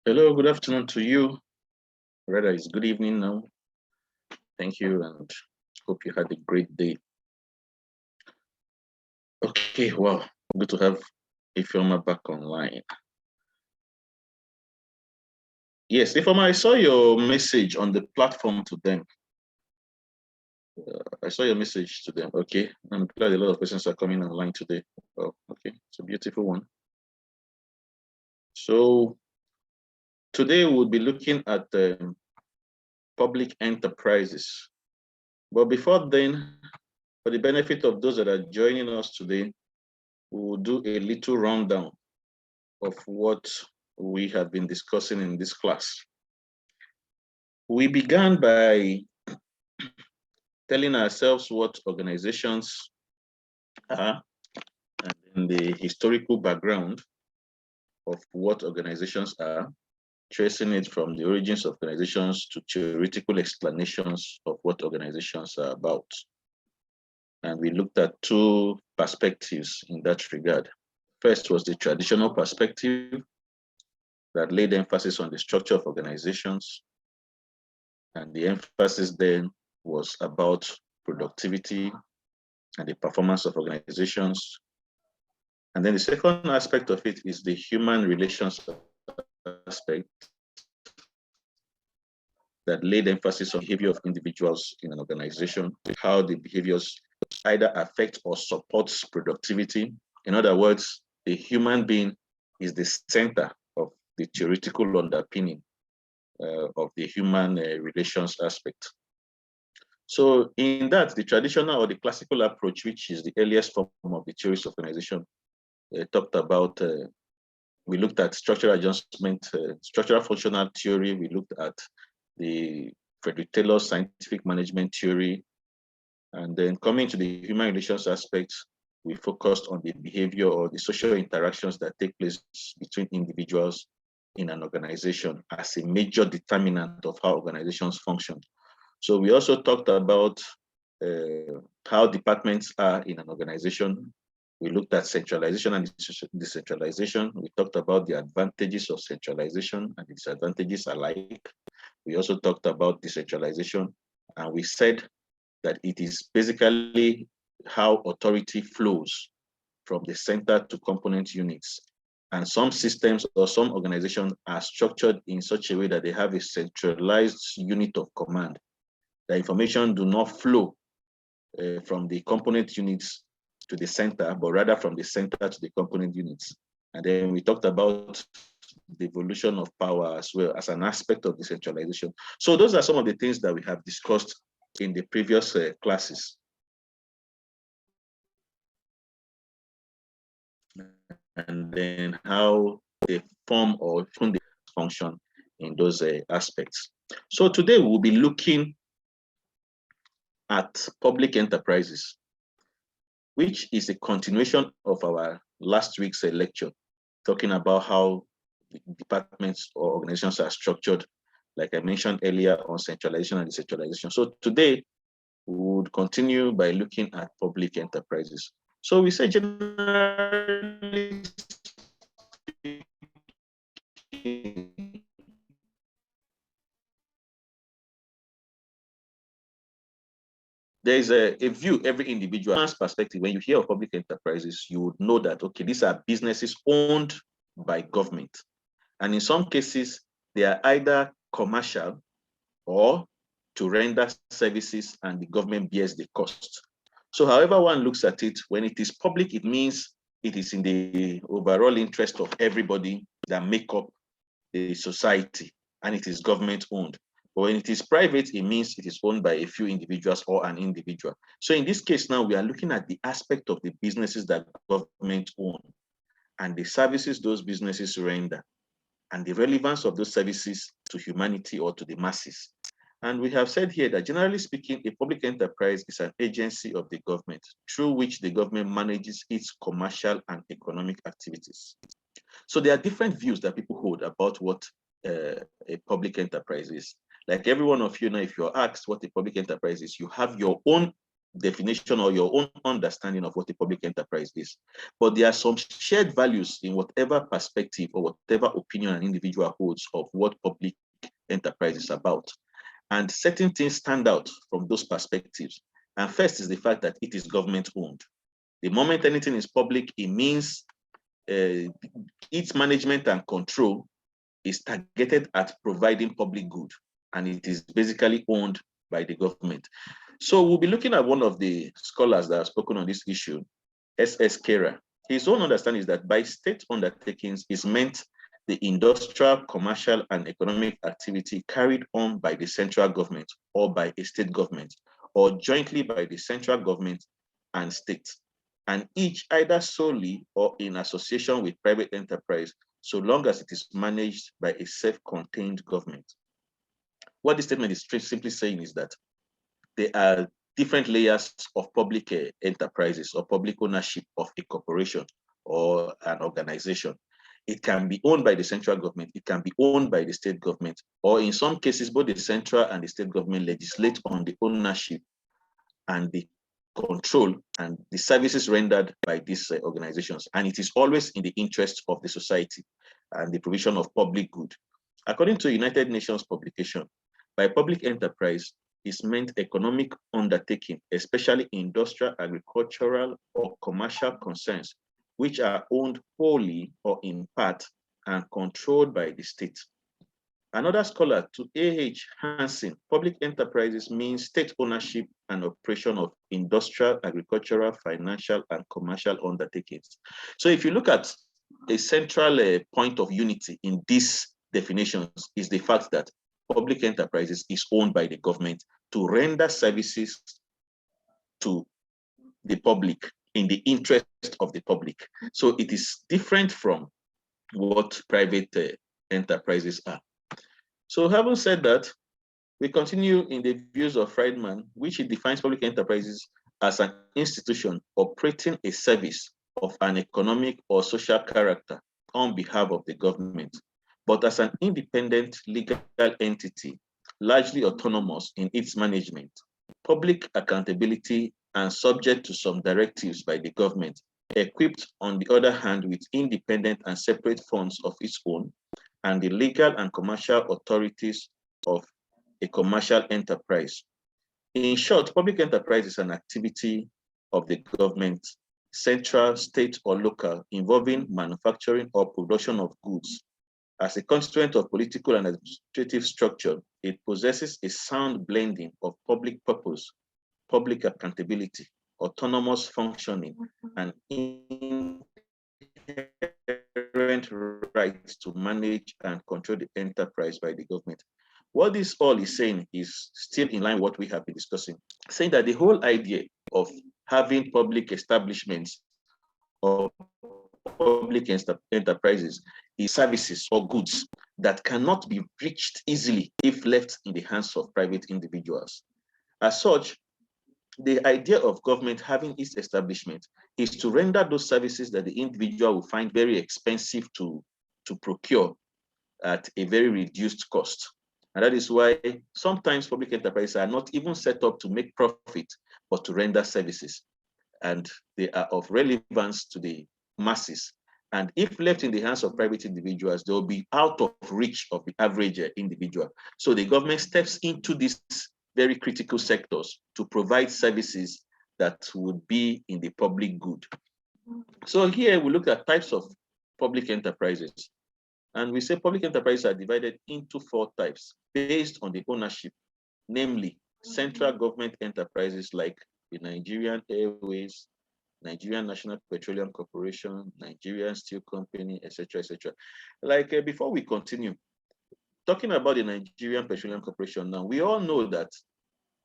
Hello, good afternoon to you. Rather, it's good evening now. Thank you and hope you had a great day. Okay, wow, good to have Ifeoma back online. Yes, Ifeoma, I saw your message on the platform to them. I saw your message to them. Okay, I'm glad a lot of persons are coming online today. Oh, okay, it's a beautiful one. So today we'll be looking at public enterprises. But before then, for the benefit of those that are joining us today, we will do a little rundown of what we have been discussing in this class. We began by telling ourselves what organizations are and the historical background of what organizations are, tracing it from the origins of organizations to theoretical explanations of what organizations are about. And we looked at two perspectives in that regard. First was the traditional perspective that laid emphasis on the structure of organizations. And the emphasis then was about productivity and the performance of organizations. And then the second aspect of it is the human relations aspect that laid emphasis on behavior of individuals in an organization, how the behaviors either affect or supports productivity. In other words, the human being is the center of the theoretical underpinning of the human relations aspect. So in that, the traditional or the classical approach, which is the earliest form of the theories of organization, talked about, we looked at structural adjustment, structural functional theory, we looked at the Frederick Taylor's scientific management theory, and then coming to the human relations aspects, we focused on the behavior or the social interactions that take place between individuals in an organization as a major determinant of how organizations function. So we also talked about how departments are in an organization. We looked at centralization and decentralization. We talked about the advantages of centralization and the disadvantages alike. We also talked about decentralization, and we said that it is basically how authority flows from the center to component units. And some systems or some organizations are structured in such a way that they have a centralized unit of command. The information do not flow from the component units to the center, but rather from the center to the component units. And then we talked about the evolution of power as well as an aspect of decentralization. So those are some of the things that we have discussed in the previous classes. And then how they form or function in those aspects. So today we'll be looking at public enterprises, which is a continuation of our last week's lecture, talking about how departments or organizations are structured, like I mentioned earlier, on centralization and decentralization. So today, we would continue by looking at public enterprises. So we say generally there's a view every individual's perspective. When you hear of public enterprises, you would know that, okay, these are businesses owned by government. And in some cases, they are either commercial or to render services and the government bears the cost. So however one looks at it, when it is public, it means it is in the overall interest of everybody that make up the society, and it is government owned. But when it is private, it means it is owned by a few individuals or an individual. So in this case now, we are looking at the aspect of the businesses that government own and the services those businesses render and the relevance of those services to humanity or to the masses. And we have said here that generally speaking, a public enterprise is an agency of the government through which the government manages its commercial and economic activities. So there are different views that people hold about what a public enterprise is. Like every one of you now, if you're asked what a public enterprise is, you have your own definition or your own understanding of what a public enterprise is. But there are some shared values in whatever perspective or whatever opinion an individual holds of what public enterprise is about. And certain things stand out from those perspectives. And first is the fact that it is government owned. The moment anything is public, it means its management and control is targeted at providing public good, and it is basically owned by the government. So we'll be looking at one of the scholars that have spoken on this issue, S.S. Kera. His own understanding is that by state undertakings is meant the industrial, commercial, and economic activity carried on by the central government or by a state government, or jointly by the central government and state, and each either solely or in association with private enterprise, so long as it is managed by a self-contained government. What this statement is simply saying is that there are different layers of public enterprises or public ownership of a corporation or an organization. It can be owned by the central government, it can be owned by the state government, or in some cases, both the central and the state government legislate on the ownership and the control and the services rendered by these organizations. And it is always in the interest of the society and the provision of public good. According to United Nations publication, by public enterprise is meant economic undertaking, especially industrial, agricultural, or commercial concerns, which are owned wholly or in part and controlled by the state. Another scholar, to A.H. Hansen, public enterprises means state ownership and operation of industrial, agricultural, financial, and commercial undertakings. So if you look at a central point of unity in these definitions is the fact that public enterprises is owned by the government to render services to the public in the interest of the public. So it is different from what private enterprises are. So having said that, we continue in the views of Friedman, which he defines public enterprises as an institution operating a service of an economic or social character on behalf of the government, but as an independent legal entity, largely autonomous in its management, public accountability, and subject to some directives by the government, equipped on the other hand with independent and separate funds of its own, and the legal and commercial authorities of a commercial enterprise. In short, public enterprise is an activity of the government, central, state, or local, involving manufacturing or production of goods. As a constituent of political and administrative structure, it possesses a sound blending of public purpose, public accountability, autonomous functioning, and inherent rights to manage and control the enterprise by the government. What this all is saying is still in line with what we have been discussing, saying that the whole idea of having public establishments or public enterprises is services or goods that cannot be reached easily if left in the hands of private individuals. As such, the idea of government having its establishment is to render those services that the individual will find very expensive to procure at a very reduced cost. And that is why sometimes public enterprises are not even set up to make profit, but to render services. And they are of relevance to the masses. And if left in the hands of private individuals, they will be out of reach of the average individual. So the government steps into these very critical sectors to provide services that would be in the public good. So here we look at types of public enterprises. And we say public enterprises are divided into 4 types based on the ownership, namely central government enterprises like the Nigerian Airways, Nigerian National Petroleum Corporation, Nigerian Steel Company, etc., etc. Like before we continue, talking about the Nigerian Petroleum Corporation now, we all know that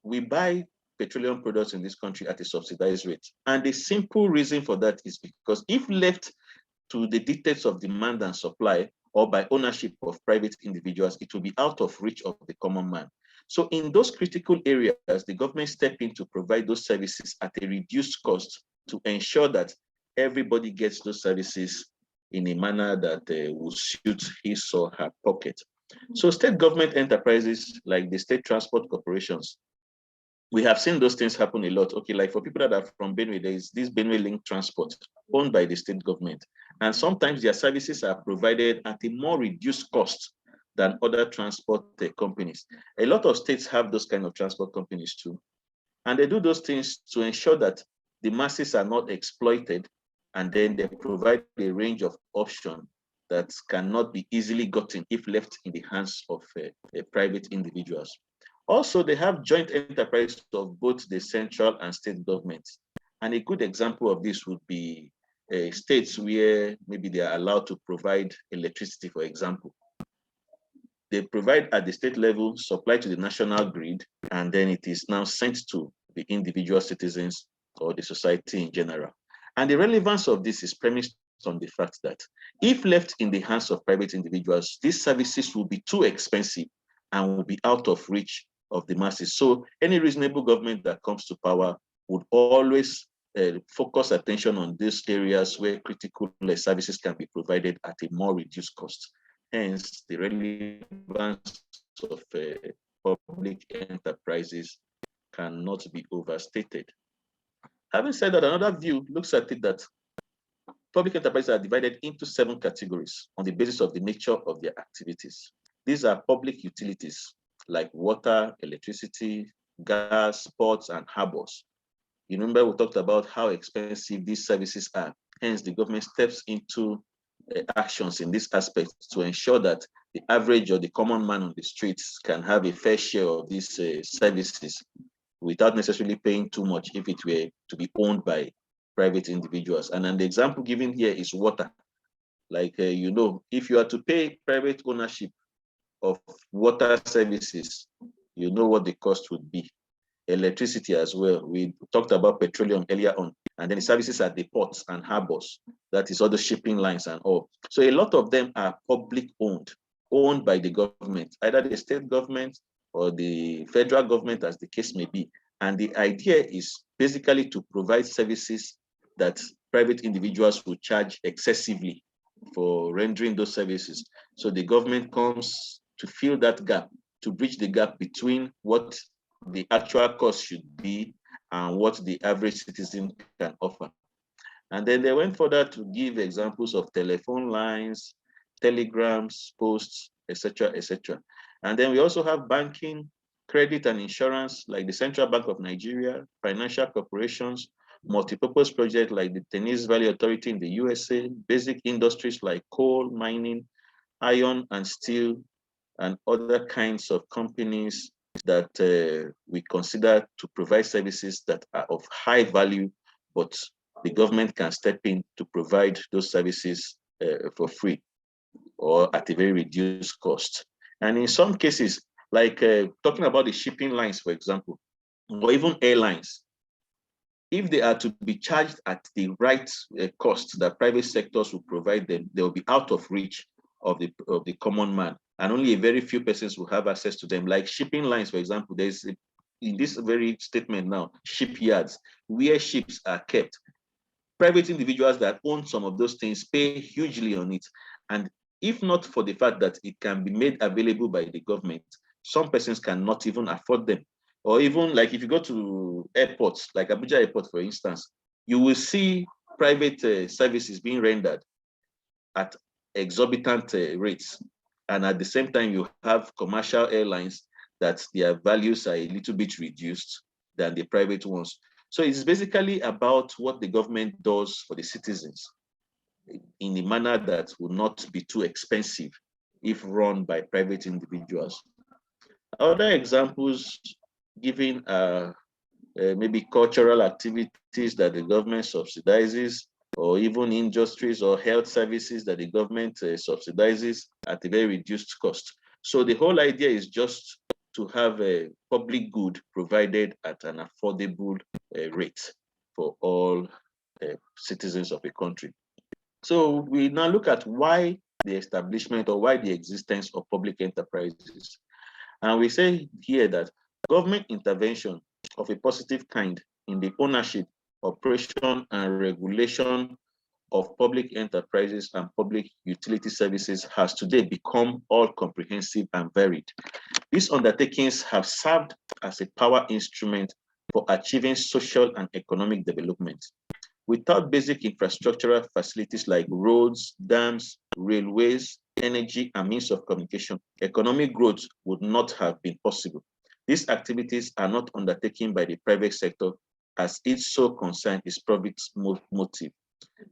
we buy petroleum products in this country at a subsidized rate. And the simple reason for that is because if left to the dictates of demand and supply, or by ownership of private individuals, it will be out of reach of the common man. So in those critical areas, the government step in to provide those services at a reduced cost to ensure that everybody gets those services in a manner that will suit his or her pocket. So state government enterprises like the state transport corporations we have seen those things happen a lot. Okay, like for people that are from Benue, there is this Benue Link Transport owned by the state government. And sometimes their services are provided at a more reduced cost than other transport companies. A lot of states have those kind of transport companies too. And they do those things to ensure that the masses are not exploited, and then they provide a range of options that cannot be easily gotten if left in the hands of private individuals. Also, they have joint enterprise of both the central and state governments. And a good example of this would be states where maybe they are allowed to provide electricity, for example. They provide at the state level, supply to the national grid, and then it is now sent to the individual citizens or the society in general. And the relevance of this is premised on the fact that if left in the hands of private individuals, these services will be too expensive and will be out of reach of the masses. So any reasonable government that comes to power would always focus attention on these areas where critical services can be provided at a more reduced cost. Hence, the relevance of public enterprises cannot be overstated. Having said that, another view looks at it that public enterprises are divided into 7 categories on the basis of the nature of their activities. These are public utilities like water, electricity, gas, ports, and harbors. You remember we talked about how expensive these services are. Hence, the government steps into actions in this aspect to ensure that the average or the common man on the streets can have a fair share of these services without necessarily paying too much if it were to be owned by private individuals. And then the example given here is water. Like, if you are to pay private ownership of water services, you know what the cost would be. Electricity as well. We talked about petroleum earlier on, and then the services at the ports and harbors, that is all the shipping lines and all. So a lot of them are public owned by the government, either the state government or the federal government, as the case may be. And the idea is basically to provide services that private individuals will charge excessively for rendering those services. So the government comes to fill that gap, to bridge the gap between what the actual cost should be and what the average citizen can offer. And then they went further to give examples of telephone lines, telegrams, posts, etc., etc. And then we also have banking, credit and insurance, like the Central Bank of Nigeria, financial corporations, multipurpose projects like the Tennessee Valley Authority in the USA, basic industries like coal, mining, iron and steel, and other kinds of companies that we consider to provide services that are of high value, but the government can step in to provide those services for free or at a very reduced cost. And in some cases, like talking about the shipping lines, for example, or even airlines, if they are to be charged at the right cost that private sectors will provide them, they will be out of reach of the common man, and only a very few persons will have access to them. Like shipping lines, for example, there's in this very statement now, shipyards where ships are kept. Private individuals that own some of those things pay hugely on it. And if not for the fact that it can be made available by the government, some persons cannot even afford them. Or even like if you go to airports, like Abuja Airport, for instance, you will see private services being rendered at exorbitant rates. And at the same time, you have commercial airlines that their values are a little bit reduced than the private ones. So it's basically about what the government does for the citizens in a manner that will not be too expensive if run by private individuals. Other examples given are maybe cultural activities that the government subsidizes, or even industries or health services that the government subsidizes at a very reduced cost. So the whole idea is just to have a public good provided at an affordable rate for all citizens of a country. So we now look at why the establishment or why the existence of public enterprises. And we say here that government intervention of a positive kind in the ownership, operation, and regulation of public enterprises and public utility services has today become all-comprehensive and varied. These undertakings have served as a power instrument for achieving social and economic development. Without basic infrastructural facilities like roads, dams, railways, energy, and means of communication, economic growth would not have been possible. These activities are not undertaken by the private sector, as its sole concern is profit motive.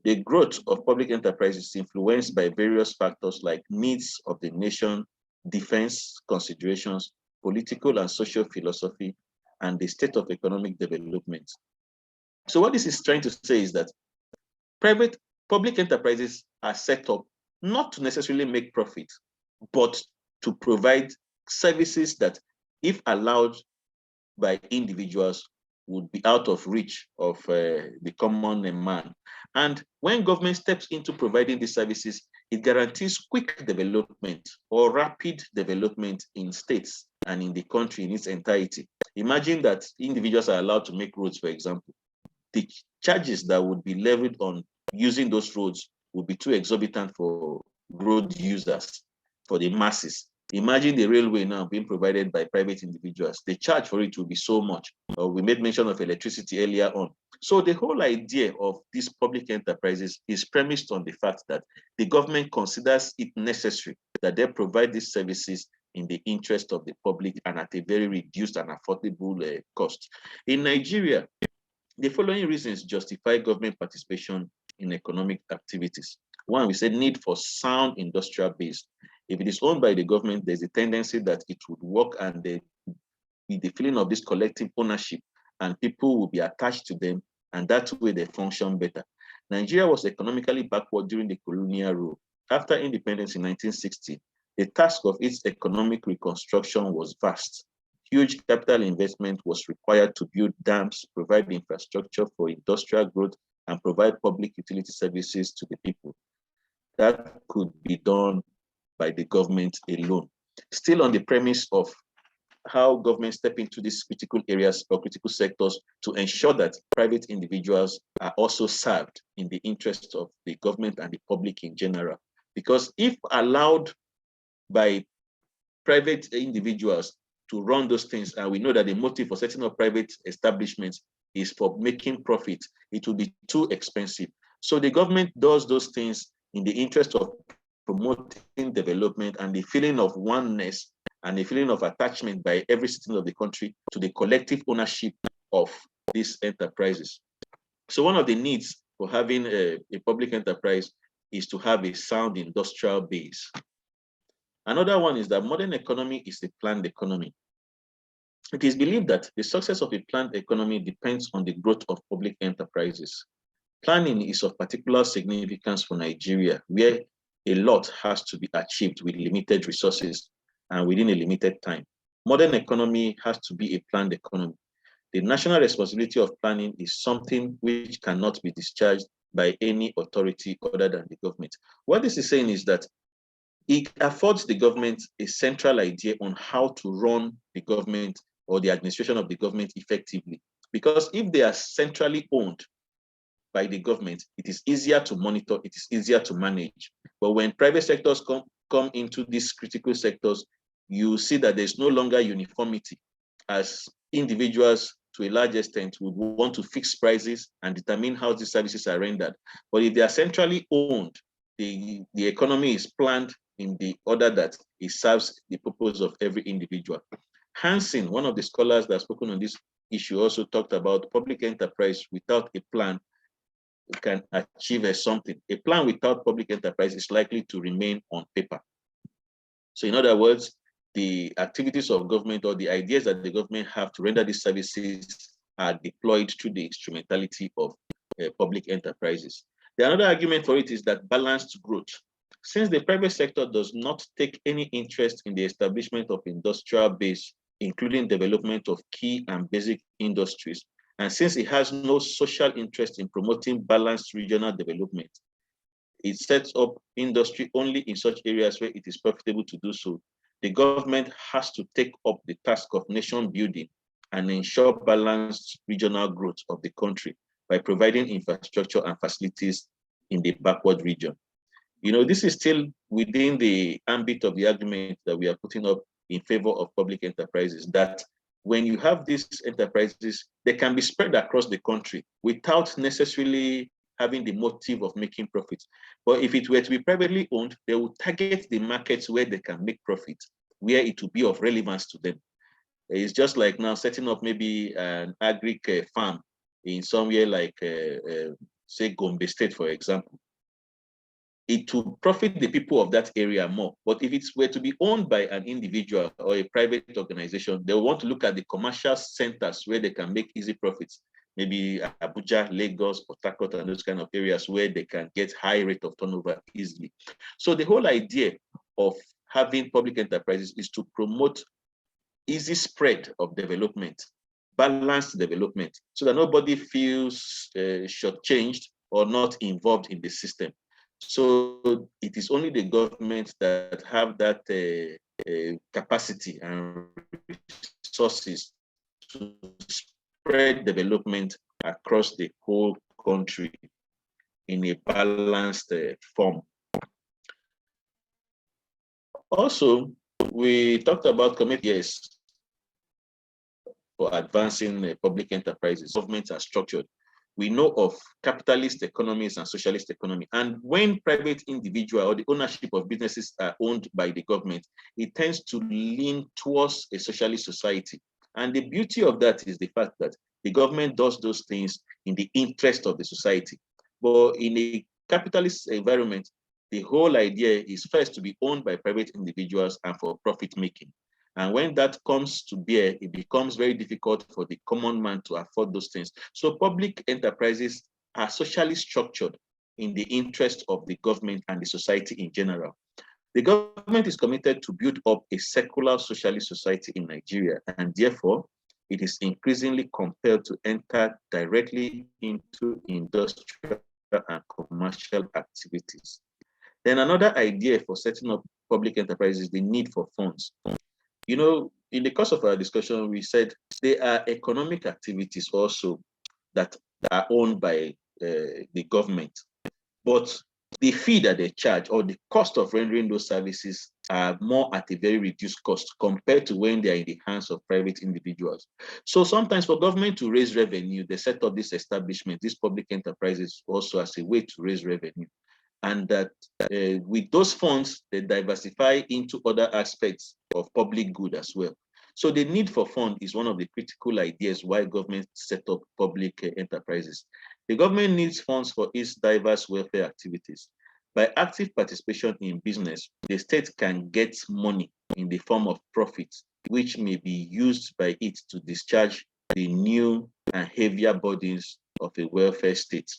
The growth of public enterprise is influenced by various factors like needs of the nation, defense considerations, political and social philosophy, and the state of economic development. So what this is trying to say is that public enterprises are set up not to necessarily make profit, but to provide services that, if allowed by individuals, would be out of reach of the common man. And when government steps into providing these services, it guarantees quick development or rapid development in states and in the country in its entirety. Imagine that individuals are allowed to make roads, for example. The charges that would be levied on using those roads would be too exorbitant for road users, for the masses. Imagine the railway now being provided by private individuals. The charge for it will be so much. We made mention of electricity earlier on. So the whole idea of these public enterprises is premised on the fact that the government considers it necessary that they provide these services in the interest of the public and at a very reduced and affordable cost. In Nigeria, the following reasons justify government participation in economic activities. One, we said need for sound industrial base. If it is owned by the government, there's a tendency that it would work and there be the feeling of this collective ownership, and people will be attached to them, and that way they function better. Nigeria was economically backward during the colonial rule. After independence in 1960, the task of its economic reconstruction was vast. Huge capital investment was required to build dams, provide infrastructure for industrial growth, and provide public utility services to the people. That could be done by the government alone. Still on the premise of how government step into these critical areas or critical sectors to ensure that private individuals are also served in the interest of the government and the public in general. Because if allowed by private individuals to run those things, and we know that the motive for setting up private establishments is for making profit, it will be too expensive. So the government does those things in the interest of promoting development and the feeling of oneness and the feeling of attachment by every citizen of the country to the collective ownership of these enterprises. So one of the needs for having a public enterprise is to have a sound industrial base. Another one is that modern economy is a planned economy. It is believed that the success of a planned economy depends on the growth of public enterprises. Planning is of particular significance for Nigeria, where a lot has to be achieved with limited resources and within a limited time. Modern economy has to be a planned economy. The national responsibility of planning is something which cannot be discharged by any authority other than the government. What this is saying is that it affords the government a central idea on how to run the government or the administration of the government effectively. Because if they are centrally owned by the government, it is easier to monitor, it is easier to manage. But when private sectors come into these critical sectors, you see that there's no longer uniformity, as individuals to a large extent would want to fix prices and determine how these services are rendered. But if they are centrally owned, the economy is planned in the order that it serves the purpose of every individual. Hansen, one of the scholars that has spoken on this issue, also talked about public enterprise without a plan can achieve something. A plan without public enterprise is likely to remain on paper. So in other words, the activities of government or the ideas that the government have to render these services are deployed through the instrumentality of public enterprises. The another argument for it is that balanced growth. Since the private sector does not take any interest in the establishment of industrial base, including development of key and basic industries, and since it has no social interest in promoting balanced regional development, it sets up industry only in such areas where it is profitable to do so. The government has to take up the task of nation building and ensure balanced regional growth of the country by providing infrastructure and facilities in the backward region. This is still within the ambit of the argument that we are putting up in favor of public enterprises, that when you have these enterprises, they can be spread across the country without necessarily having the motive of making profit. But if it were to be privately owned, they will target the markets where they can make profit, where it will be of relevance to them. It's just like now setting up maybe an agri farm in somewhere like, say, Gombe State, for example. It will profit the people of that area more. But if it were to be owned by an individual or a private organization, they want to look at the commercial centers where they can make easy profits. Maybe Abuja, Lagos, Port Harcourt, and those kind of areas where they can get high rate of turnover easily. So the whole idea of having public enterprises is to promote easy spread of development, balanced development, so that nobody feels shortchanged or not involved in the system. So it is only the government that have that capacity and resources to spread development across the whole country in a balanced form. Also, we talked about committees for advancing public enterprises. Governments are structured. We know of capitalist economies and socialist economy. And when private individual or the ownership of businesses are owned by the government, it tends to lean towards a socialist society. And the beauty of that is the fact that the government does those things in the interest of the society. But in a capitalist environment, the whole idea is first to be owned by private individuals and for profit making. And when that comes to bear, it becomes very difficult for the common man to afford those things. So public enterprises are socially structured in the interest of the government and the society in general. The government is committed to build up a secular socialist society in Nigeria, and therefore it is increasingly compelled to enter directly into industrial and commercial activities. Then another idea for setting up public enterprises is the need for funds. In the course of our discussion, we said there are economic activities also that are owned by the government, but the fee that they charge or the cost of rendering those services are more at a very reduced cost compared to when they are in the hands of private individuals. So sometimes for government to raise revenue, they set up this establishment, these public enterprises also as a way to raise revenue. And that with those funds, they diversify into other aspects of public good as well. So the need for funds is one of the critical ideas why government set up public enterprises. The government needs funds for its diverse welfare activities. By active participation in business, the state can get money in the form of profits, which may be used by it to discharge the new and heavier burdens of a welfare state.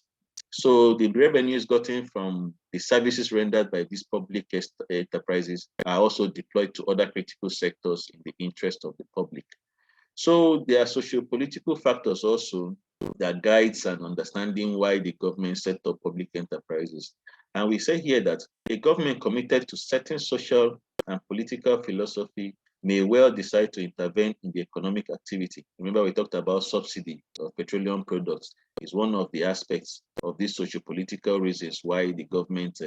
So the revenues gotten from the services rendered by these public enterprises are also deployed to other critical sectors in the interest of the public. So there are socio-political factors also that guides and understanding why the government set up public enterprises. And we say here that a government committed to certain social and political philosophy may well decide to intervene in the economic activity. Remember, we talked about subsidy of petroleum products is one of the aspects of these socio-political reasons why the government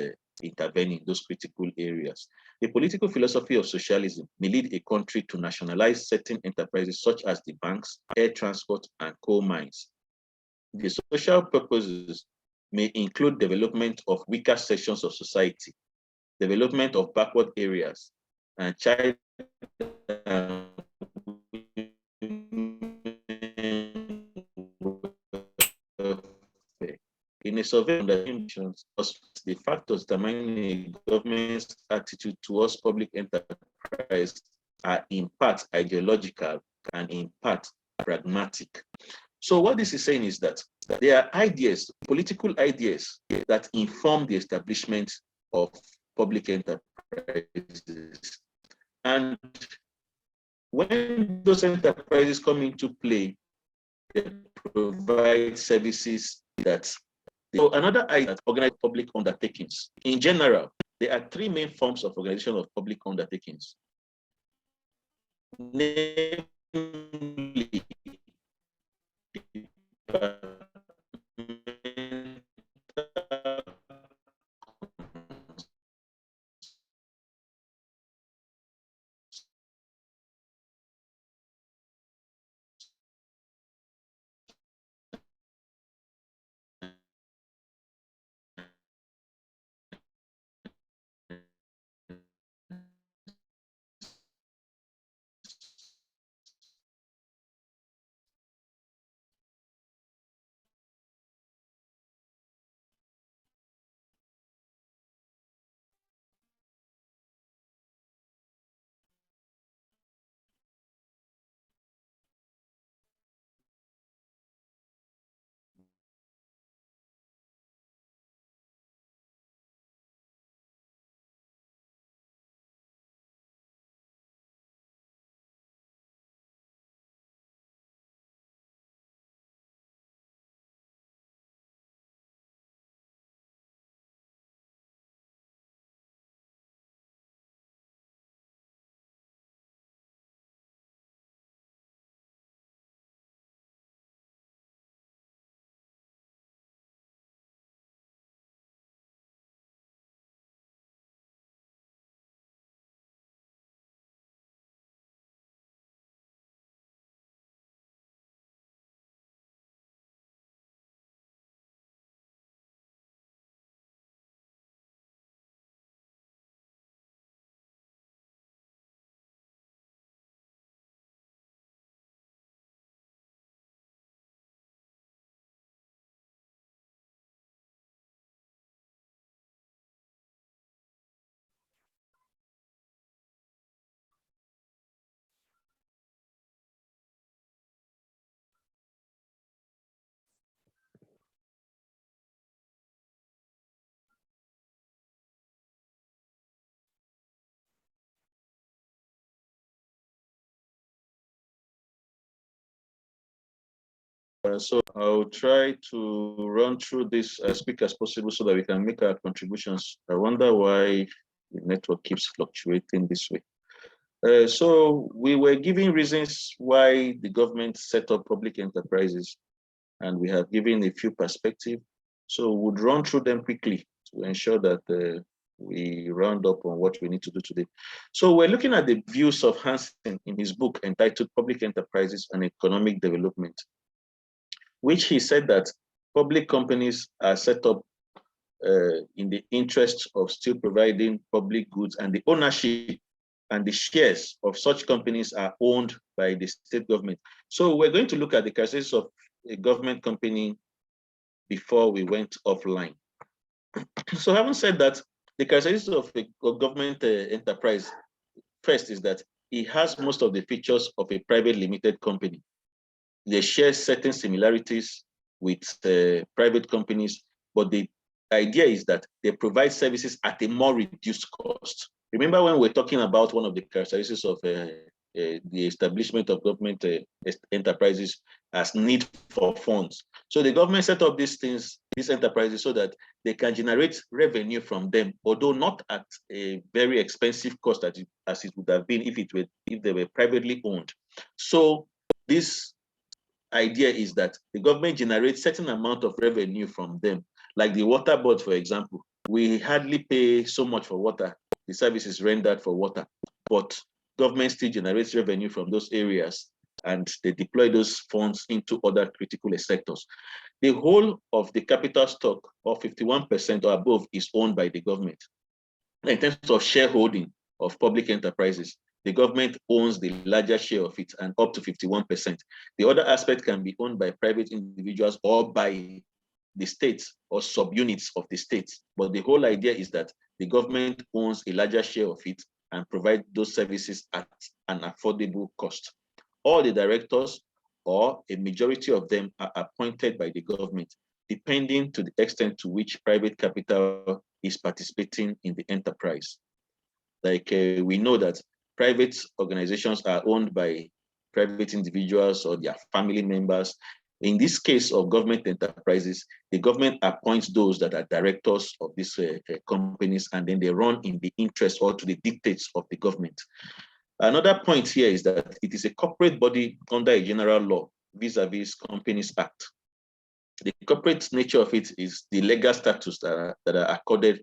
intervene in those critical areas. The political philosophy of socialism may lead a country to nationalize certain enterprises such as the banks, air transport, and coal mines. The social purposes may include development of weaker sections of society, development of backward areas, and child in a survey on the emissions, the factors determining a government's attitude towards public enterprise are in part ideological and in part pragmatic. So what this is saying is that there are ideas, political ideas, that inform the establishment of public enterprises. And when those enterprises come into play, they provide services that. So another idea that organized public undertakings. In general, there are three main forms of organization of public undertakings. Namely, So I'll try to run through this as quick as possible so that we can make our contributions. I wonder why the network keeps fluctuating this way. So we were giving reasons why the government set up public enterprises, and we have given a few perspectives. So we'll run through them quickly to ensure that we round up on what we need to do today. So we're looking at the views of Hansen in his book entitled Public Enterprises and Economic Development, which he said that public companies are set up in the interest of still providing public goods, and the ownership and the shares of such companies are owned by the state government. So we're going to look at the characteristics of a government company before we went offline. So having said that, the characteristics of a government enterprise first is that it has most of the features of a private limited company. They share certain similarities with private companies, but the idea is that they provide services at a more reduced cost. Remember when we're talking about one of the characteristics of the establishment of government enterprises as need for funds. So the government set up these things, these enterprises, so that they can generate revenue from them, although not at a very expensive cost as it would have been if they were privately owned. So this idea is that the government generates certain amount of revenue from them, like the water board, for example. We hardly pay so much for water, the services rendered for water, but government still generates revenue from those areas, and they deploy those funds into other critical sectors. The whole of the capital stock, or 51% or above, is owned by the government. In terms of shareholding of public enterprises, the government owns the larger share of it, and up to 51%. The other aspect can be owned by private individuals or by the state or subunits of the state. But the whole idea is that the government owns a larger share of it and provides those services at an affordable cost. All the directors, or a majority of them, are appointed by the government, depending to the extent to which private capital is participating in the enterprise. Like we know that private organizations are owned by private individuals or their family members. In this case of government enterprises, the government appoints those that are directors of these companies, and then they run in the interest or to the dictates of the government. Another point here is that it is a corporate body under a general law vis-a-vis Companies Act. The corporate nature of it is the legal status that are accorded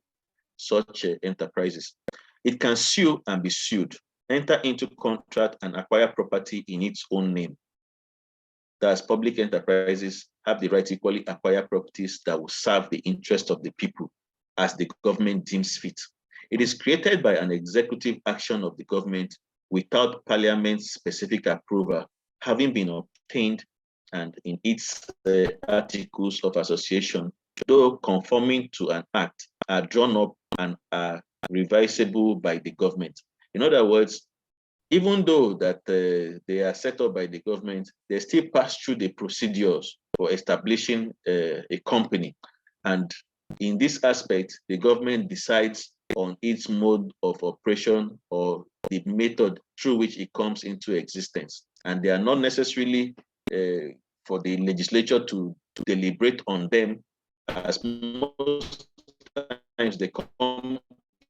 such enterprises. It can sue and be sued, enter into contract and acquire property in its own name. Thus, public enterprises have the right to equally acquire properties that will serve the interest of the people as the government deems fit. It is created by an executive action of the government without parliament's specific approval having been obtained, and in its articles of association, though conforming to an act, are drawn up and are revisable by the government. In other words, even though that they are set up by the government, they still pass through the procedures for establishing a company. And in this aspect, the government decides on its mode of operation or the method through which it comes into existence. And they are not necessarily for the legislature to deliberate on them, as most times they come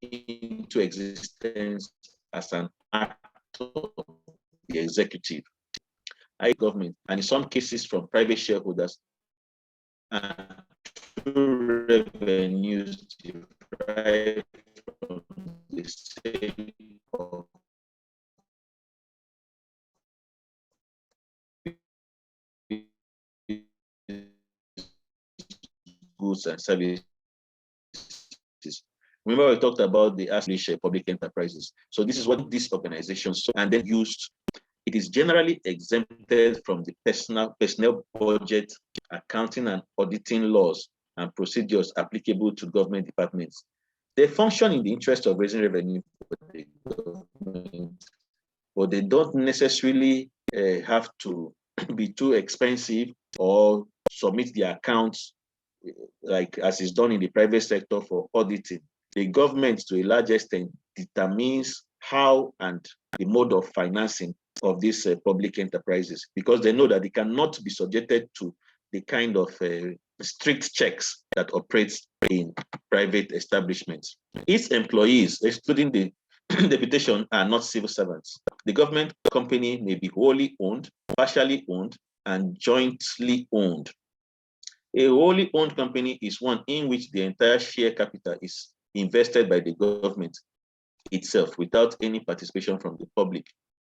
into existence as an act of the executive, government, and in some cases from private shareholders, and through revenues derived from the sale of goods and services. Remember, we talked about the established public enterprises. So this is what these organizations and then used. It is generally exempted from the personnel budget, accounting and auditing laws and procedures applicable to government departments. They function in the interest of raising revenue for the government, but they don't necessarily have to be too expensive or submit their accounts like as is done in the private sector for auditing. The government, to a large extent, determines how and the mode of financing of these public enterprises, because they know that they cannot be subjected to the kind of strict checks that operates in private establishments. Its employees, excluding the deputation, are not civil servants. The government company may be wholly owned, partially owned, and jointly owned. A wholly owned company is one in which the entire share capital is invested by the government itself without any participation from the public.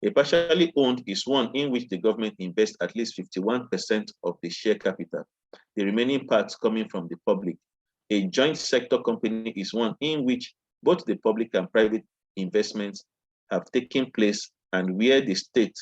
A partially owned is one in which the government invests at least 51% of the share capital, the remaining parts coming from the public. A joint sector company is one in which both the public and private investments have taken place and where the state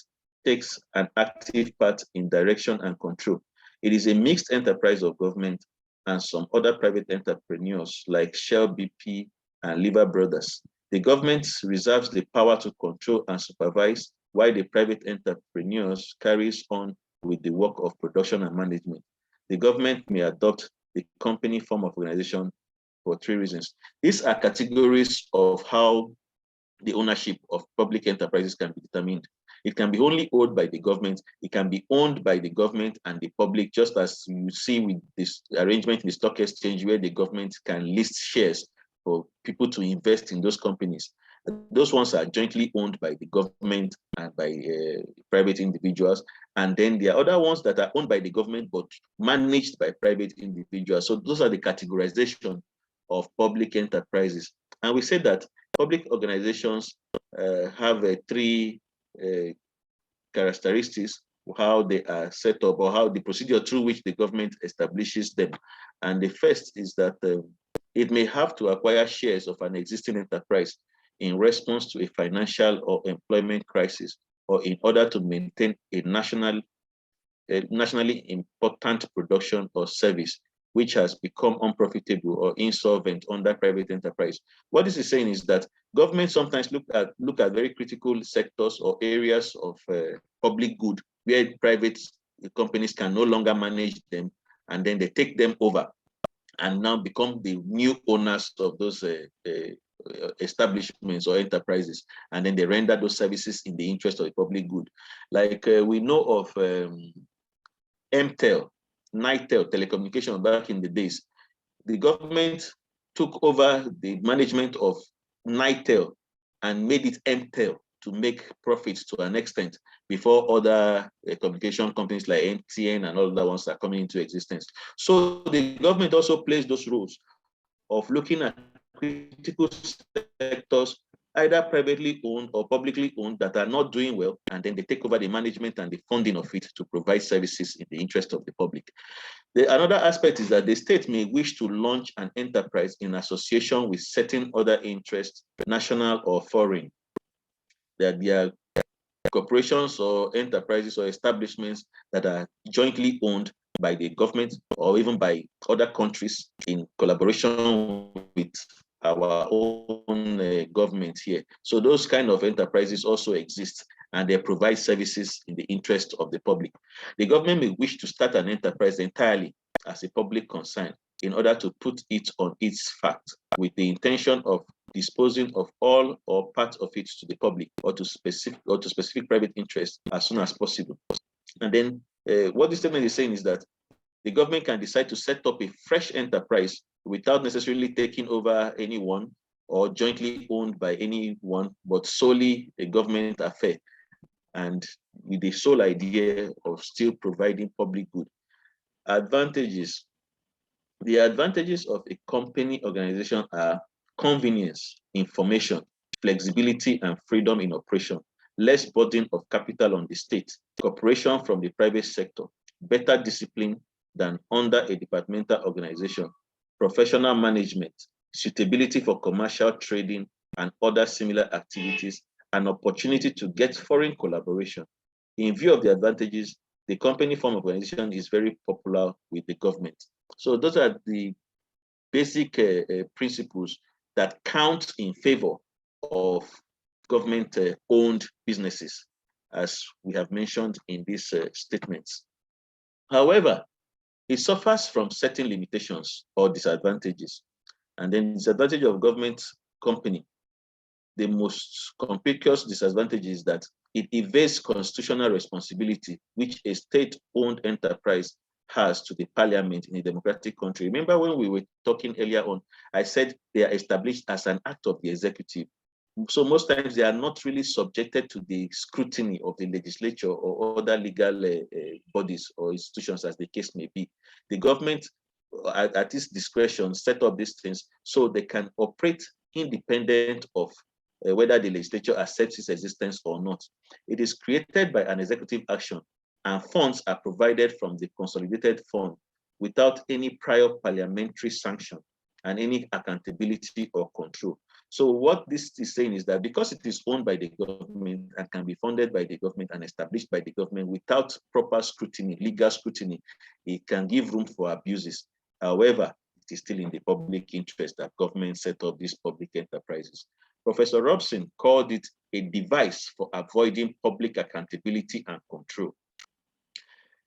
takes an active part in direction and control. It is a mixed enterprise of government and some other private entrepreneurs like Shell, BP, and Lever Brothers. The government reserves the power to control and supervise, while the private entrepreneurs carries on with the work of production and management. The government may adopt the company form of organization for three reasons. These are categories of how the ownership of public enterprises can be determined. It can be only owned by the government. It can be owned by the government and the public, just as you see with this arrangement in the stock exchange where the government can list shares for people to invest in those companies. Those ones are jointly owned by the government and by private individuals. And then there are other ones that are owned by the government but managed by private individuals. So those are the categorization of public enterprises. And we say that public organizations have three characteristics, how they are set up or how the procedure through which the government establishes them. And the first is that it may have to acquire shares of an existing enterprise in response to a financial or employment crisis, or in order to maintain a nationally important production or service which has become unprofitable or insolvent under private enterprise. What this is saying is that governments sometimes look at very critical sectors or areas of public good where private companies can no longer manage them, and then they take them over and now become the new owners of those establishments or enterprises, and then they render those services in the interest of the public good. Like we know of MTEL, Nitel telecommunication back in the days. The government took over the management of Nitel and made it MTEL to make profits to an extent before other communication companies like MTN and all the ones are coming into existence. So the government also plays those roles of looking at critical sectors, either privately owned or publicly owned, that are not doing well, and then they take over the management and the funding of it to provide services in the interest of the public. Another aspect is that the state may wish to launch an enterprise in association with certain other interests, national or foreign, that there are corporations or enterprises or establishments that are jointly owned by the government or even by other countries in collaboration with our own government here. So those kind of enterprises also exist, and they provide services in the interest of the public. The government may wish to start an enterprise entirely as a public concern in order to put it on its fact with the intention of disposing of all or part of it to the public or to specific private interests as soon as possible. And then what this statement is saying is that the government can decide to set up a fresh enterprise without necessarily taking over anyone or jointly owned by anyone, but solely a government affair, and with the sole idea of still providing public good. Advantages. The advantages of a company organization are convenience, information, flexibility, and freedom in operation, less burden of capital on the state, cooperation from the private sector, better discipline than under a departmental organization, professional management, suitability for commercial trading and other similar activities, and opportunity to get foreign collaboration. In view of the advantages, the company form of organization is very popular with the government. So those are the basic principles that count in favor of government-owned businesses, as we have mentioned in these statements. However, it suffers from certain limitations or disadvantages. And then disadvantage of government company the most conspicuous disadvantage is that it evades constitutional responsibility, which a state-owned enterprise has to the parliament in a democratic country. Remember when we were talking earlier on, I said they are established as an act of the executive. So most times they are not really subjected to the scrutiny of the legislature or other legal bodies or institutions, as the case may be. The government, at its discretion, set up these things so they can operate independent of whether the legislature accepts its existence or not. It is created by an executive action, and funds are provided from the consolidated fund without any prior parliamentary sanction and any accountability or control. So what this is saying is that because it is owned by the government and can be funded by the government and established by the government without proper scrutiny, legal scrutiny, it can give room for abuses. However, it is still in the public interest that government set up these public enterprises. Professor Robson called it a device for avoiding public accountability and control.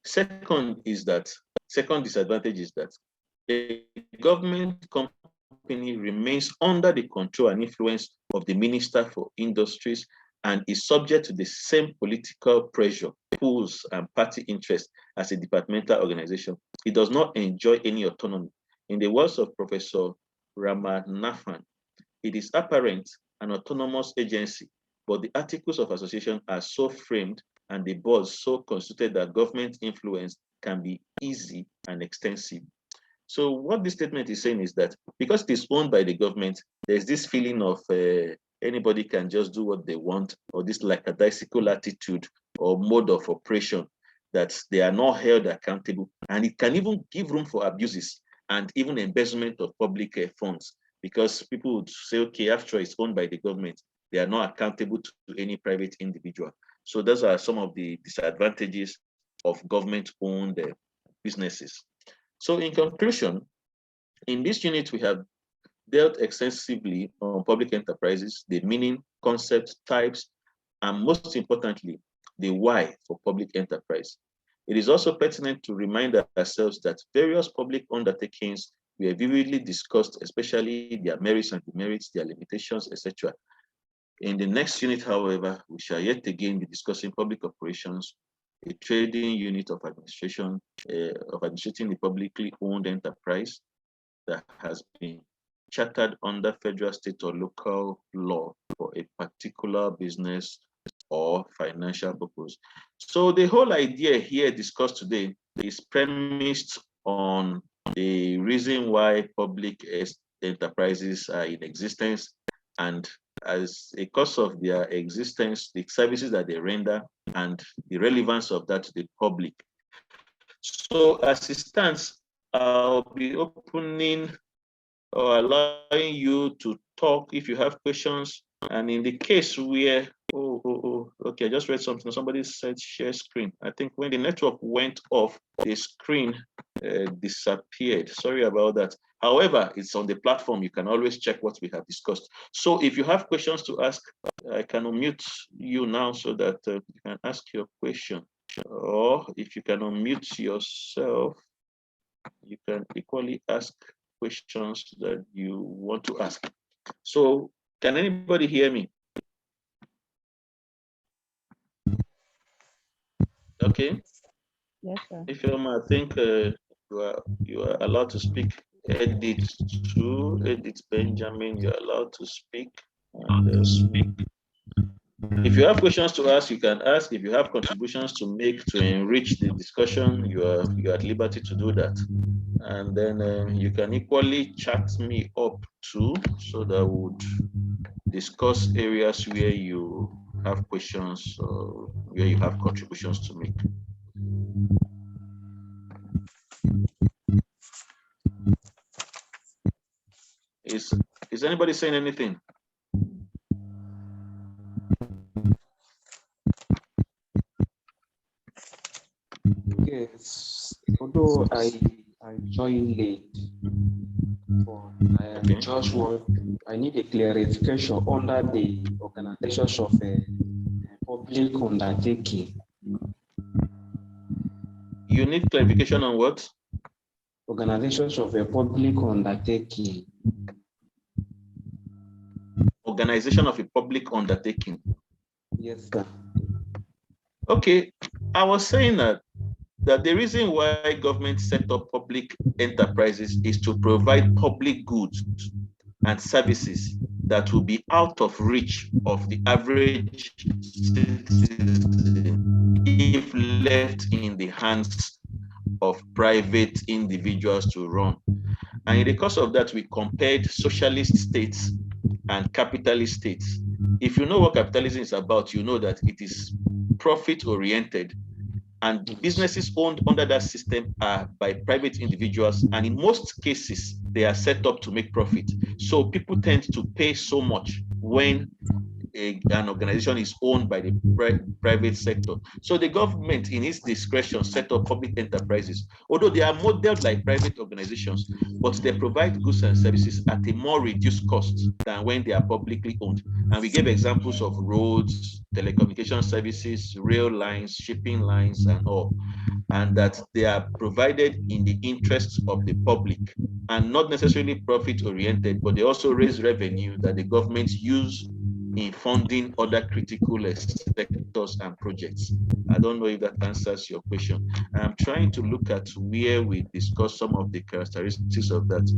Second disadvantage is that a government company remains under the control and influence of the Minister for Industries and is subject to the same political pressure, pulls, and party interest as a departmental organization. It does not enjoy any autonomy. In the words of Professor Ramanathan, it is apparent an autonomous agency, but the articles of association are so framed and the boards so constituted that government influence can be easy and extensive. So what this statement is saying is that because it is owned by the government, there's this feeling of anybody can just do what they want, or this lackadaisical attitude or mode of operation that they are not held accountable, and it can even give room for abuses and even embezzlement of public funds, because people would say, okay, after it's owned by the government, they are not accountable to any private individual. So those are some of the disadvantages of government-owned businesses. So in conclusion, in this unit, we have dealt extensively on public enterprises, the meaning, concepts, types, and most importantly, the why for public enterprise. It is also pertinent to remind ourselves that various public undertakings were vividly discussed, especially their merits and demerits, their limitations, etc. In the next unit, however, we shall yet again be discussing public operations, a trading unit of administration, of administrating the publicly owned enterprise that has been chartered under federal, state, or local law for a particular business or financial purpose. So the whole idea here discussed today is premised on the reason why public enterprises are in existence, and as a cause of their existence, the services that they render and the relevance of that to the public. So as it stands, I'll be opening or allowing you to talk if you have questions. And in the case where, okay, I just read something. Somebody said share screen. I think when the network went off, the screen disappeared. Sorry about that. However, it's on the platform. You can always check what we have discussed. So if you have questions to ask, I can unmute you now so that you can ask your question. Or if you can unmute yourself, you can equally ask questions that you want to ask. So can anybody hear me? Okay. Yes, sir. If you're, I think you are allowed to speak. Edit too. Edit Benjamin, you're allowed to speak. And, if you have questions to ask, you can ask. If you have contributions to make to enrich the discussion, you are at liberty to do that. And then you can equally chat me up too, so that we would discuss areas where you have questions or where you have contributions to make. Is anybody saying anything? Yes, although I joined late, but I need a clarification under the organizations of a public undertaking. You need clarification on what? Organizations of a public undertaking. organization of a public undertaking. Yes, sir. Okay, I was saying that the reason why government set up public enterprises is to provide public goods and services that will be out of reach of the average citizen if left in the hands of private individuals to run. And in the course of that, we compared socialist states and capitalist states. If you know what capitalism is about, you know that it is profit-oriented, and businesses owned under that system are by private individuals, and in most cases they are set up to make profit. So people tend to pay so much when an organization is owned by the private sector. So the government, in its discretion, set up public enterprises, although they are modeled like private organizations, but they provide goods and services at a more reduced cost than when they are publicly owned. And we gave examples of roads, telecommunication services, rail lines, shipping lines, and all, and that they are provided in the interests of the public and not necessarily profit oriented, but they also raise revenue that the government use in funding other critical sectors and projects. I don't know if that answers your question. I'm trying to look at where we discuss some of the characteristics of that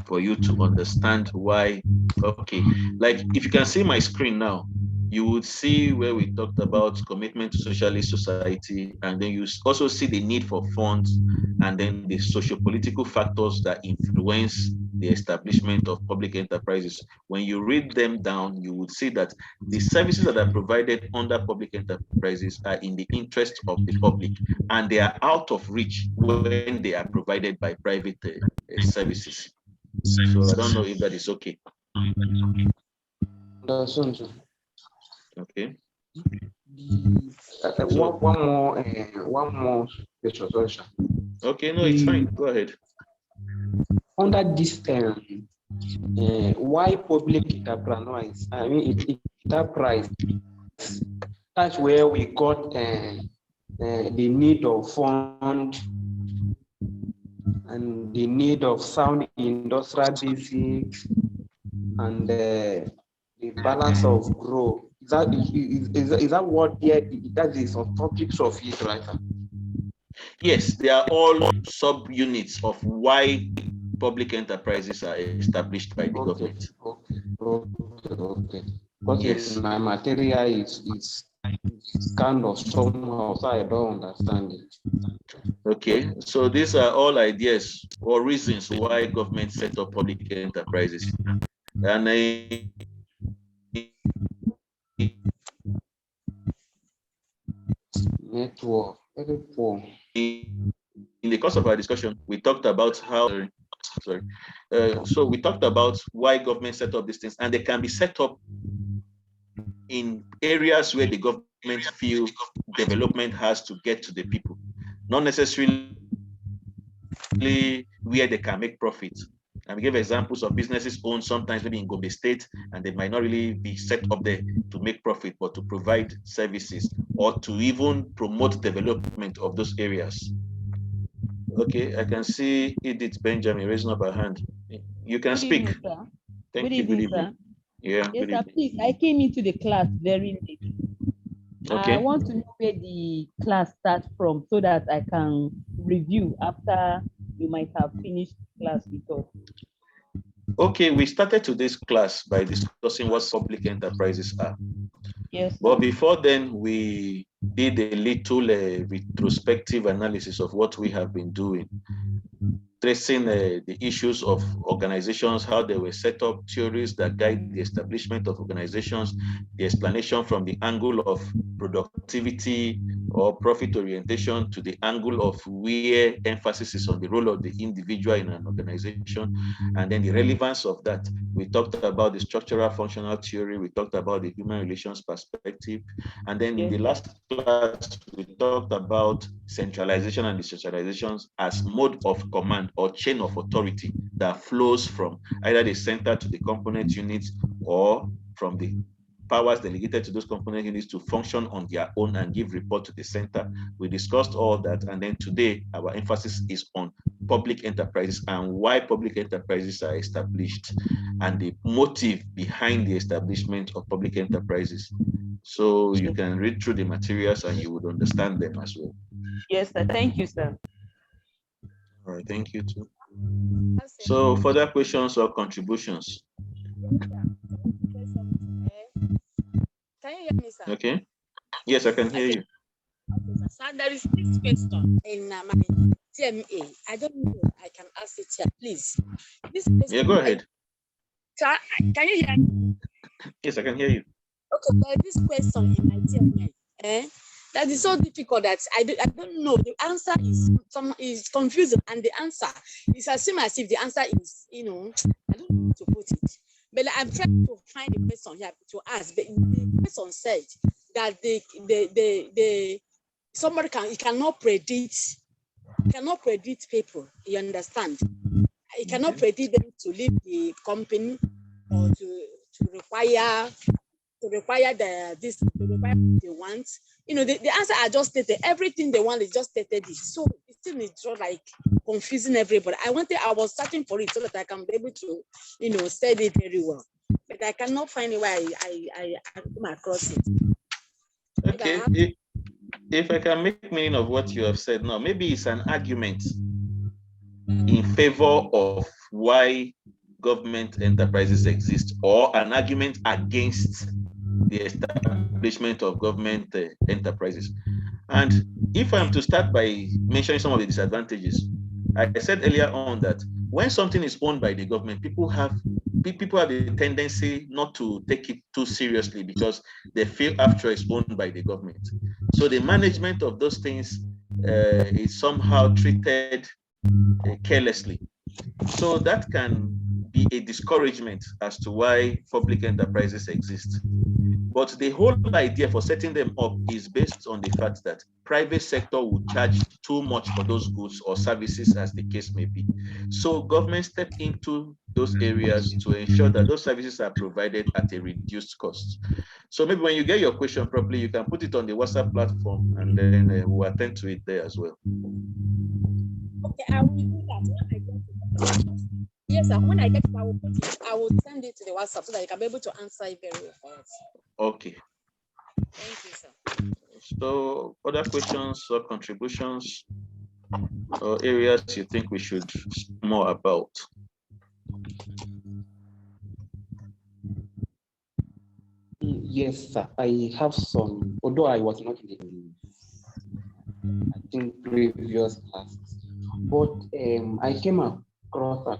for you to understand why. Okay, like if you can see my screen now, you would see where we talked about commitment to socialist society, and then you also see the need for funds, and then the socio-political factors that influence the establishment of public enterprises. When you read them down, you would see that the services that are provided under public enterprises are in the interest of the public, and they are out of reach when they are provided by private services. So I don't know if that is okay. Okay. One more question, sorry, sir. Okay, no, it's fine. Go ahead. Under this why public enterprise? I mean, enterprise. That's where we got the need of fund and the need of sound industrial basics and the balance of growth. Is that what that is some topics of it, right? Yes, they are all subunits of why public enterprises are established by the government. Okay. Because yes, my material is kind of somehow, so I don't understand it. Okay, so these are all ideas or reasons why government set up public enterprises. And network, very poor. In the course of our discussion, we talked about how, so we talked about why government set up these things, and they can be set up in areas where the government feel development has to get to the people, not necessarily where they can make profit. And we give examples of businesses owned sometimes maybe in Gombe State, and they might not really be set up there to make profit, but to provide services or to even promote development of those areas. Okay, I can see Edith Benjamin raising up her hand. You can speak. Good evening, sir. Thank you. Good evening. Sir. Yeah. Yes, sir. Please, I came into the class very late. Okay. I want to know where the class starts from so that I can review after you might have finished class with us. Okay, we started today's class by discussing what public enterprises are. Yes. But before then, we did a little retrospective analysis of what we have been doing, tracing the issues of organizations, how they were set up, theories that guide the establishment of organizations, the explanation from the angle of productivity or profit orientation to the angle of where emphasis is on the role of the individual in an organization, and then the relevance of that. We talked about the structural functional theory, we talked about the human relations perspective, and then in the last class, we talked about centralization and decentralizations as mode of command or chain of authority that flows from either the center to the component units or from the powers delegated to those component units to function on their own and give report to the center. We discussed all that, and then today our emphasis is on public enterprises and why public enterprises are established and the motive behind the establishment of public enterprises. So you can read through the materials and you would understand them as well. Yes, sir. Thank you, sir. All right, thank you too. So further questions or contributions? Can you hear me, sir? Okay. Yes, I can hear you. Sir, there is this question in my TMA. I don't know. I can ask it here, please. This Yeah, go ahead. Sir, can you hear me? Yes, I can hear you. Okay, there is this question in my TMA. That is so difficult that I don't know. The answer is confusing, and the answer is as same as if the answer is, I don't know how to put it. But I'm trying to find the question here to ask. But the question said that somebody cannot predict people. You understand? You cannot predict them to leave the company or to require they want. The answer I just stated, everything they want is just stated it. So it still is just like confusing everybody. I was searching for it so that I can be able to, say it very well. But I cannot find it where I come across it. Okay. If I can make meaning of what you have said now, maybe it's an argument in favor of why government enterprises exist, or an argument against the establishment of government enterprises. And if I'm to start by mentioning some of the disadvantages, I said earlier on that when something is owned by the government, people have a tendency not to take it too seriously because they feel after it's owned by the government. So the management of those things is somehow treated carelessly. So that can be a discouragement as to why public enterprises exist. But the whole idea for setting them up is based on the fact that private sector would charge too much for those goods or services, as the case may be. So government step into those areas to ensure that those services are provided at a reduced cost. So maybe when you get your question properly, you can put it on the WhatsApp platform, and then we'll attend to it there as well. Okay, I will do that when I get to the Yes, sir. When I get it, I will send it to the WhatsApp so that you can be able to answer it very well. Okay. Thank you, sir. So other questions or contributions or areas you think we should speak more about? Yes, sir. I have some, although I was not in I think previous classes, but I came across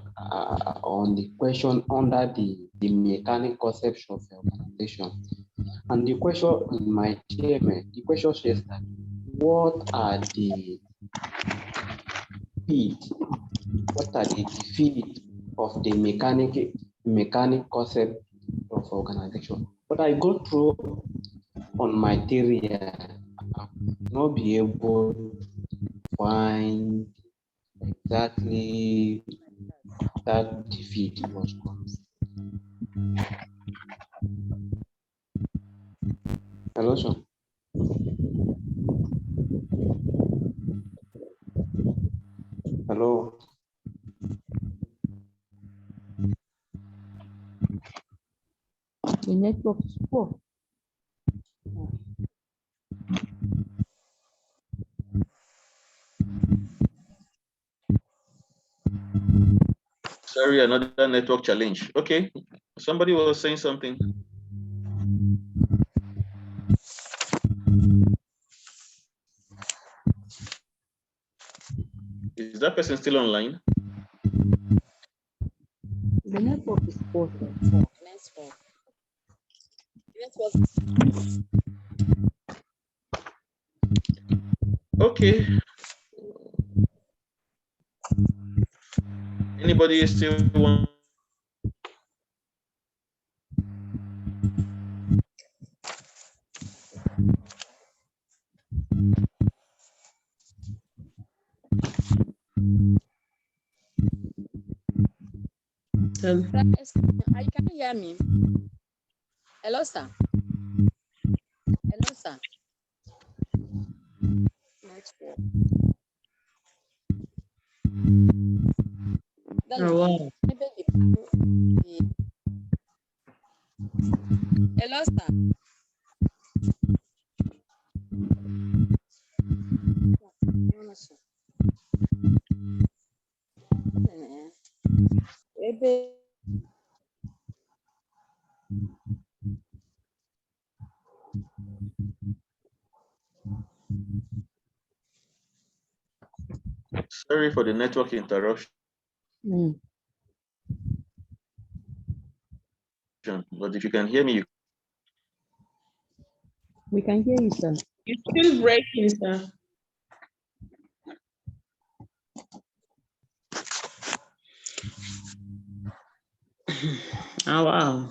on the question under the mechanic conception of organization. And the question in my chairman, the question says that what are the defeat of the mechanic concept of organization? But I go through on my theory, I will not be able to find exactly that defeat was comes. Hello, sir. Hello. The network is poor. Sorry, another network challenge. Okay, somebody was saying something. Is that person still online? The network is poor. Okay. Anybody still want? I can hear me. Hello, sir. Hello, sir. Network. don't Oh, know. wow. Maybe hello, sir. Maybe Sorry for the network interruption, Mm. but if you can hear me, We can hear you, sir. It's still breaking, sir. Oh, wow.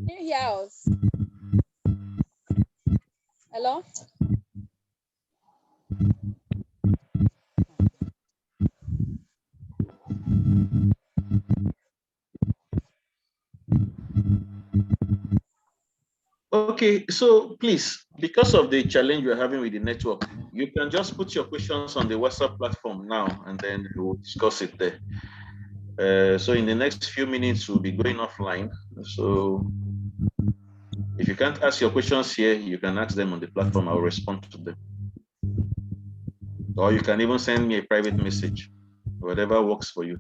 can you hear us? Hello? okay, so please, because of the challenge we're having with the network, you can just put your questions on the WhatsApp platform now, and then we'll discuss it there. So in the next few minutes, we'll be going offline. So if you can't ask your questions here, you can ask them on the platform. I'll respond to them. Or you can even send me a private message, whatever works for you.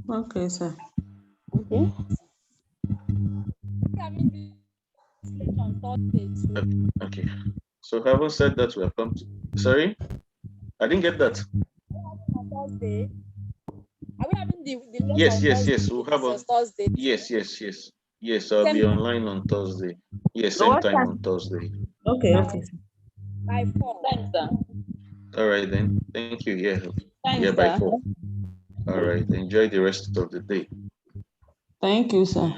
Okay, sir. Okay. Having this lecture on Thursday too. Okay. So having said that, we have come to, sorry, I didn't get that. On Thursday. Are we having the lecture Yes, on yes, Thursday? yes. We'll have This a, Thursday. yes. I'll be Same online on Thursday. Yes, So same what time time? on Thursday. Okay, okay. by 4. Thanks, sir. All right then. Thank you. Yeah. Thanks, Yeah, by sir. 4. All right. Enjoy the rest of the day. Thank you, sir.